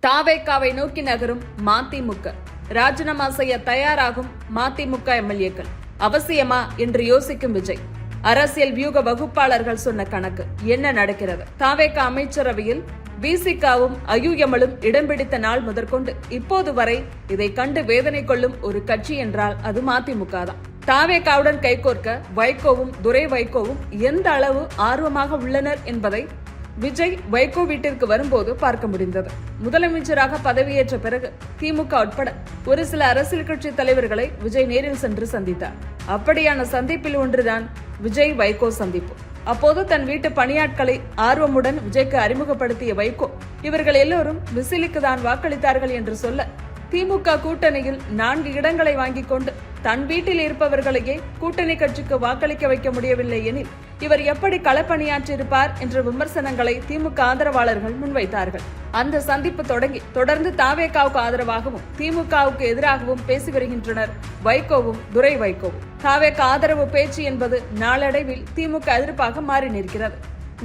தாவேகாவை நோக்கி நகரும் மதிமுக. ராஜினாமா செய்ய தயாராகும் மதிமுக எம்எல்ஏக்கள். அவசியமா என்று யோசிக்கும் விஜய். அரசியல் வியூக வகுப்பாளர்கள் சொன்ன கணக்கு என்ன நடக்கிறது? தாவேகா அமைச்சரவையில் விசிகாவும் ஐயுஎம்எலும் இடம் பிடித்த நாள் முதற்கொண்டு இப்போது வரை இதை கண்டு வேதனை கொள்ளும் ஒரு கட்சி என்றால் அது மதிமுக தான். தாவேகாவுடன் கைகோர்க்க வைகோவும் துரை வைகோவும் எந்த அளவு ஆர்வமாக உள்ளனர் என்பதை விஜய் வைகோ வீட்டிற்கு வரும்போது பார்க்க முடிந்தது. முதலமைச்சராக பதவியேற்ற பிறகு திமுக உட்பட ஒரு சில அரசியல் கட்சி தலைவர்களை விஜய் நேரில் சென்று சந்தித்தார். அப்படியான சந்திப்பில் ஒன்றுதான் விஜய் வைகோ சந்திப்பு. அப்போது தன் வீட்டு பணியாட்களை ஆர்வமுடன் விஜய்க்கு அறிமுகப்படுத்திய வைகோ, இவர்கள் எல்லோரும் விசிலுக்கு தான் வாக்களித்தார்கள் என்று சொல்ல, திமுக கூட்டணியில் 4 இடங்களை வாங்கிக் கொண்டு தன் வீட்டில் இருப்பவர்களையே கூட்டணி கட்சிக்கு வாக்களிக்க வைக்க முடியவில்லை எனில் இவர் எப்படி களப்பணியாற்றியிருப்பார் என்ற விமர்சனங்களை திமுக ஆதரவாளர்கள் முன்வைத்தார்கள். அந்த சந்திப்பு தொடர்ந்து தாவேகாவுக்கு ஆதரவாகவும் திமுகவுக்கு எதிராகவும் பேசி வருகின்றனர் வைகோவும் துரை வைகோவும். தாவேகா ஆதரவு பேச்சு என்பது நாளடைவில் திமுக எதிர்ப்பாக மாறி நிற்கிறது.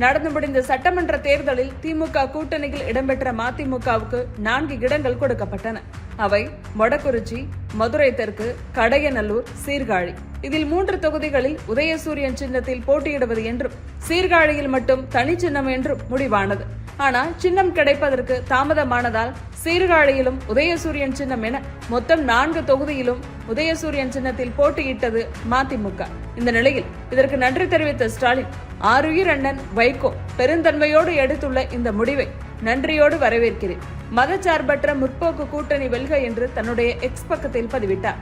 நடந்து முடிந்த சட்டமன்ற தேர்தலில் திமுக கூட்டணியில் இடம்பெற்ற மதிமுகவுக்கு 4 இடங்கள் கொடுக்கப்பட்டன. அவை மொடக்குறிச்சி, மதுரை தெற்கு, கடையநல்லூர், சீர்காழி. இதில் 3 தொகுதிகளில் உதயசூரியன் சின்னத்தில் போட்டியிடுவது என்றும் சீர்காழியில் மட்டும் தனி சின்னம் என்றும் முடிவானது. ஆனால் சின்னம் கிடைப்பதற்கு தாமதமானதால் சீர்காழியிலும் உதயசூரியன் சின்னம் என மொத்தம் 4 தொகுதியிலும் உதயசூரியன் சின்னத்தில் போட்டியிட்டது மதிமுக. இந்த நிலையில் இதற்கு நன்றி தெரிவித்த ஸ்டாலின், ஆருயிர் அண்ணன் வைகோ பெருந்தன்மையோடு எடுத்துள்ள இந்த முடிவை நன்றியோடு வரவேற்கிறேன். மதச்சார்பற்ற முற்போக்கு கூட்டணி வெல்க என்று தன்னுடைய எக்ஸ் பக்கத்தில் பதிவிட்டார்.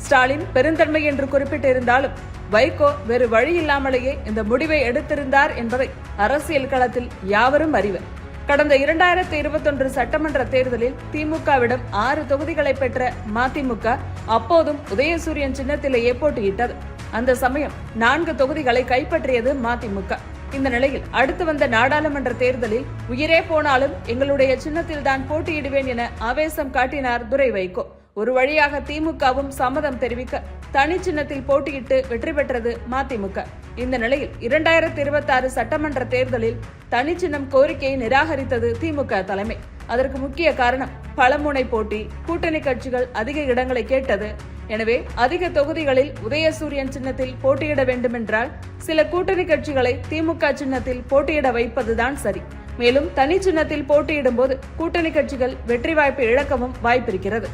ஸ்டாலின் பெருந்தன்மை என்று குறிப்பிட்டிருந்தாலும் வைகோ வேறு வழி இல்லாமலேயே இந்த முடிவை எடுத்திருந்தார் என்பதை அரசியல் களத்தில் யாவரும் அறிவர். கடந்த 2021 சட்டமன்ற தேர்தலில் திமுகவிடம் 6 தொகுதிகளை பெற்ற மதிமுக அப்போதும் உதயசூரியன் சின்னத்திலேயே போட்டியிட்டது. அந்த சமயம் 4 தொகுதிகளை கைப்பற்றியது மதிமுக. இந்த நிலையில் அடுத்து வந்த நாடாளுமன்ற தேர்தலில் உயிரே போனாலும் எங்களுடைய சின்னத்தில் தான் போட்டியிடுவேன் என ஆவேசம் காட்டினார் துரை வைகோ. ஒரு வழியாக திமுகவும் சம்மதம் தெரிவிக்க தனி சின்னத்தில் போட்டியிட்டு வெற்றி பெற்றது மதிமுக. இந்த நிலையில் 2026 சட்டமன்ற தேர்தலில் தனி சின்னம் கோரிக்கையை நிராகரித்தது திமுக தலைமை. அதற்கு முக்கிய காரணம் பலமுனை போட்டி, கூட்டணி கட்சிகள் அதிக இடங்களை கேட்டது. எனவே அதிக தொகுதிகளில் உதயசூரியன் சின்னத்தில் போட்டியிட வேண்டுமென்றால் சில கூட்டணி கட்சிகளை திமுக சின்னத்தில் போட்டியிட வைப்பதுதான் சரி. மேலும் தனி சின்னத்தில் போட்டியிடும் போது கூட்டணி கட்சிகள் வெற்றி வாய்ப்பு இழக்கவும் வாய்ப்பிருக்கிறது.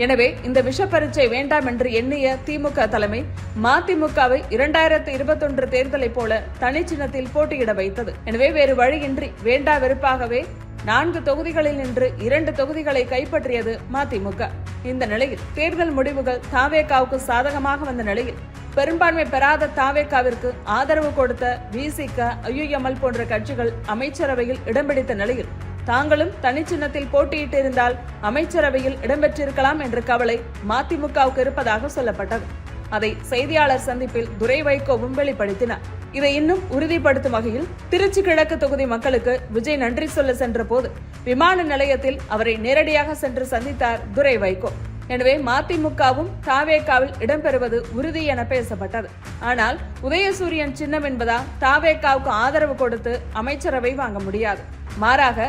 எனவே இந்த விஷ பரீட்சை வேண்டாம் என்று எண்ணிய திமுக தலைமை மதிமுகவை 2021 தேர்தலை போல தனி சின்னத்தில் போட்டியிட வைத்தது. எனவே வேறு வழியின்றி வேண்டா வெறுப்பாகவே 4 தொகுதிகளில் நின்று 2 தொகுதிகளை கைப்பற்றியது மதிமுக. இந்த நிலையில் தேர்தல் முடிவுகள் தாவேகாவுக்கு சாதகமாக வந்த நிலையில் பெரும்பான்மை பெறாத தாவேகாவிற்கு ஆதரவு கொடுத்த விசிக, ஐயுஎம்எல் போன்ற கட்சிகள் அமைச்சரவையில் இடம் பிடித்த நிலையில் தாங்களும் தனி சின்னத்தில் போட்டியிட்டிருந்தால் அமைச்சரவையில் இடம்பெற்றிருக்கலாம் என்ற கவலை மதிமுகவுக்கு இருப்பதாக சொல்லப்பட்டது. அதை செய்தியாளர் சந்திப்பில் துரை வைகோவும் வெளிப்படுத்தினார். இதை இன்னும் உறுதிப்படுத்தும் வகையில் திருச்சி கிழக்கு தொகுதி மக்களுக்கு விஜய் நன்றி சொல்ல சென்ற போது விமான நிலையத்தில் அவரை நேரடியாக சென்று சந்தித்தார் துரை வைகோ. எனவே மதிமுகவும் தாவேகாவில் இடம்பெறுவது உறுதி என பேசப்பட்டது. ஆனால் உதயசூரியன் சின்னம் என்பதால் தாவேகாவுக்கு ஆதரவு கொடுத்து அமைச்சரவை வாங்க முடியாது. மாறாக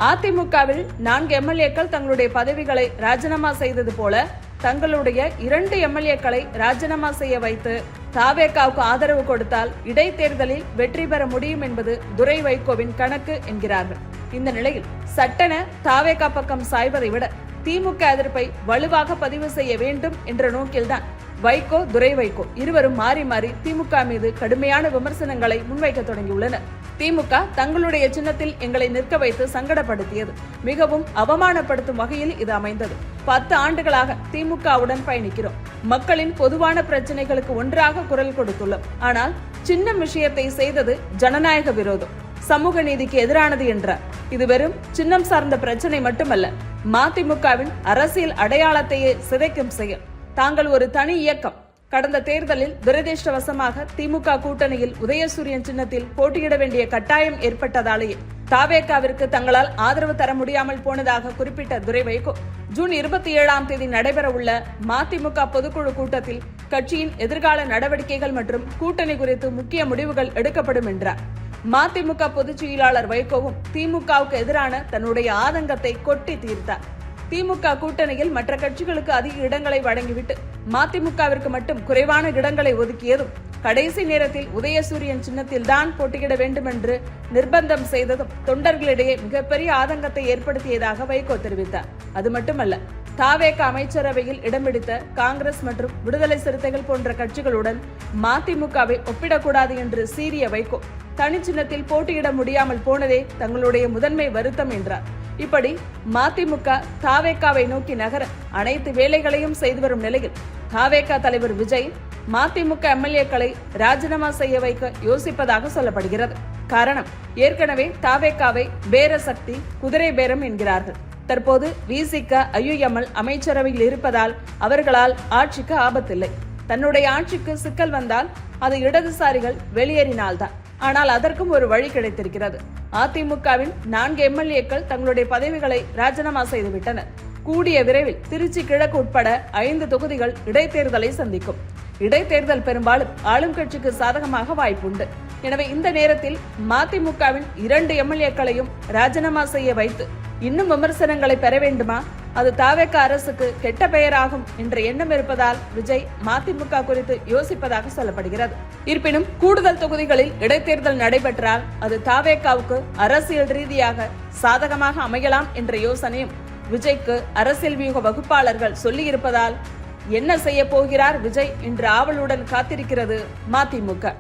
அதிமுகவில் 4 எம்எல்ஏக்கள் தங்களுடைய பதவிகளை ராஜினாமா செய்தது போல தங்களுடைய 2 எம்எல்ஏக்களை ராஜினாமா செய்ய வைத்து தாவேகாவுக்கு ஆதரவு கொடுத்தால் இடைத்தேர்தலில் வெற்றி பெற முடியும் என்பது துரை வைகோவின் கணக்கு என்கிறார்கள். இந்த நிலையில் சட்டென தாவேகா பக்கம் சாய்வதை விட திமுக எதிர்ப்பை வலுவாக பதிவு செய்ய வேண்டும் என்ற நோக்கில்தான் வைகோ துரை வைகோ இருவரும் மாறி மாறி திமுக மீது கடுமையான விமர்சனங்களை முன்வைக்க தொடங்கியுள்ளனர். திமுக தங்களுடைய சின்னத்தில் எங்களை நிற்க வைத்து சங்கடப்படுத்தியது. மிகவும் அவமானப்படுத்தும் வகையில் இது அமைந்தது. 10 ஆண்டுகளாக திமுகவுடன் பயணிக்கிறோம். மக்களின் பொதுவான பிரச்சனைகளுக்கு ஒன்றாக குரல் கொடுத்துள்ளோம். ஆனால் சின்னம் விஷயத்தை செய்தது ஜனநாயக விரோதம், சமூக நீதிக்கு எதிரானது என்றார். இது வெறும் சின்னம் சார்ந்த பிரச்சனை மட்டுமல்ல, மதிமுகவின் அரசியல் அடையாளத்தையே சிதைக்கும் செயல். தாங்கள் ஒரு தனி இயக்கம். கடந்த தேர்தலில் துரதிருஷ்டவசமாக திமுக கூட்டணியில் உதயசூரியன் சின்னத்தில் போட்டியிட வேண்டிய கட்டாயம் ஏற்பட்டதாலேயே தாவேகாவிற்கு தங்களால் ஆதரவு தர முடியாமல் போனதாக குறிப்பிட்ட துரை வைகோ, ஜூன் 27ஆம் தேதி நடைபெற உள்ள மதிமுக பொதுக்குழு கூட்டத்தில் கட்சியின் எதிர்கால நடவடிக்கைகள் மற்றும் கூட்டணி குறித்து முக்கிய முடிவுகள் எடுக்கப்படும் என்றார். மதிமுக பொதுச் செயலாளர் வைகோவும் திமுகவுக்கு எதிரான தன்னுடைய ஆதங்கத்தை கொட்டி தீர்த்தார். திமுக கூட்டணியில் மற்ற கட்சிகளுக்கு அதிக இடங்களை வழங்கிவிட்டு மதிமுகவிற்கு மட்டும் குறைவான இடங்களை ஒதுக்கியதும், கடைசி நேரத்தில் உதயசூரியன் சின்னத்தில் தான் போட்டியிட வேண்டும் என்று நிர்பந்தம் செய்ததும் தொண்டர்களிடையே மிகப்பெரிய ஆதங்கத்தை ஏற்படுத்தியதாக வைகோ தெரிவித்தார். அது மட்டுமல்ல, தாவேக அமைச்சரவையில் இடம் பிடித்த காங்கிரஸ் மற்றும் விடுதலை சிறுத்தைகள் போன்ற கட்சிகளுடன் மதிமுகவை ஒப்பிடக்கூடாது என்று சீறிய வைகோ, தனிச்சின்னத்தில் போட்டியிட முடியாமல் போனதே தங்களுடைய முதன்மை வருத்தம் என்றார். இப்படி மதிமுக தாவேகாவை நோக்கி நகர அனைத்து வேலைகளையும் செய்து வரும் நிலையில் தாவேகா தலைவர் விஜய் மதிமுக எம்எல்ஏக்களை ராஜினாமா செய்ய வைக்க யோசிப்பதாக சொல்லப்படுகிறது. காரணம், ஏற்கனவே தாவேகாவை பேர சக்தி, குதிரை பேரம் என்கிறார்கள். தற்போது விசிக ஐயுஎம்எல் அமைச்சரவையில் இருப்பதால் அவர்களால் ஆட்சிக்கு ஆபத்தில்லை. தன்னுடைய ஆட்சிக்கு சிக்கல் வந்தால் அது இடதுசாரிகள் வெளியேறினால்தான். ஆனால் அதற்கும் ஒரு வழி கிடைத்திருக்கிறது. அதிமுகவின் 4 எம்எல்ஏக்கள் தங்களுடைய பதவிகளை ராஜினாமா செய்துவிட்டனர். கூடிய விரைவில் திருச்சி கிழக்கு உட்பட 5 தொகுதிகள் இடைத்தேர்தலை சந்திக்கும். இடைத்தேர்தல் பெரும்பாலும் ஆளும் கட்சிக்கு சாதகமாக வாய்ப்புண்டு. எனவே இந்த நேரத்தில் மதிமுகவின் 2 எம்எல்ஏக்களையும் ராஜினாமா செய்ய வைத்து இன்னும் விமர்சனங்களை பெற வேண்டுமா? அது தாவேக அரசுக்கு கெட்ட பெயராகும் என்ற எண்ணம் இருப்பதால் விஜய் மதிமுக குறித்து யோசிப்பதாக சொல்லப்படுகிறது. இருப்பினும் கூடுதல் தொகுதிகளில் இடைத்தேர்தல் நடைபெற்றால் அது தாவேகாவுக்கு அரசியல் ரீதியாக சாதகமாக அமையலாம் என்ற யோசனையும் விஜய்க்கு அரசியல் வியூக வகுப்பாளர்கள் சொல்லியிருப்பதால் என்ன செய்ய போகிறார் விஜய் என்று ஆவலுடன் காத்திருக்கிறது மதிமுக.